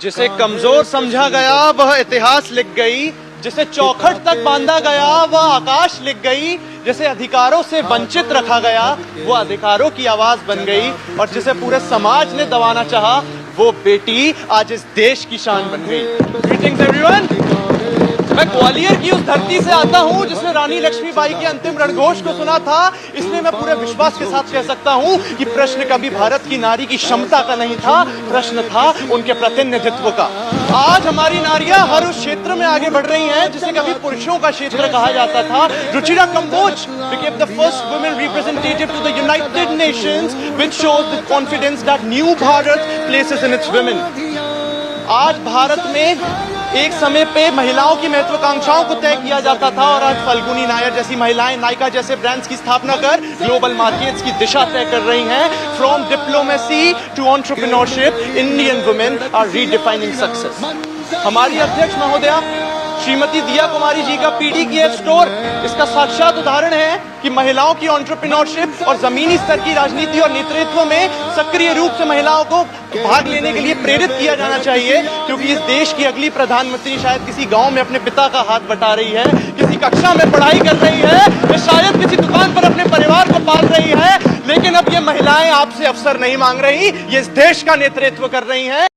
जिसे कमजोर समझा गया वह इतिहास लिख गई, जिसे चौखट तक बांधा गया वह आकाश लिख गई, जिसे अधिकारों से वंचित रखा गया वो अधिकारों की आवाज बन गई, और जिसे पूरे समाज ने दबाना चाहा वो बेटी आज इस देश की शान बन गई। Greetings everyone. मैं ग्वालियर की उस धरती से आता हूं जिसने रानी लक्ष्मीबाई के अंतिम रणघोष को सुना था, इसलिए मैं पूरे विश्वास के साथ कह सकता हूं कि प्रश्न कभी भारत की नारी की क्षमता का नहीं था, प्रश्न था उनके प्रतिनिधित्व का। आज हमारी नारियां हर उस क्षेत्र में आगे बढ़ रही हैं जिसे कभी पुरुषों का क्षेत्र कहा जाता था। Ruchira Kamboj became the first women representative to the United Nations, which shows the confidence that new Bharat places in its women. आज भारत में एक समय पे महिलाओं की महत्वाकांक्षाओं को तय किया जाता था, और आज फल्गुनी नायर जैसी महिलाएं नायका जैसे ब्रांड्स की स्थापना कर ग्लोबल मार्केट्स की दिशा तय कर रही हैं। From diplomacy to entrepreneurship, Indian women are redefining success. हमारी अध्यक्ष महोदया श्रीमती दिया कुमारी जी का पीडीकेएफ स्टोर इसका साक्षात उदाहरण है कि महिलाओं की एंटरप्रेन्योरशिप और जमीनी स्तर की राजनीति और नेतृत्व में सक्रिय रूप से महिलाओं को भाग लेने के लिए प्रेरित किया जाना चाहिए, क्योंकि इस देश की अगली प्रधानमंत्री शायद किसी गांव में अपने पिता का हाथ बटा रही है, किसी कक्षा में पढ़ाई कर रही है, या शायद किसी दुकान पर अपने परिवार को पाल रही है, लेकिन अब ये महिलाएं आपसे अवसर नहीं मांग रही, ये इस देश का नेतृत्व कर रही हैं।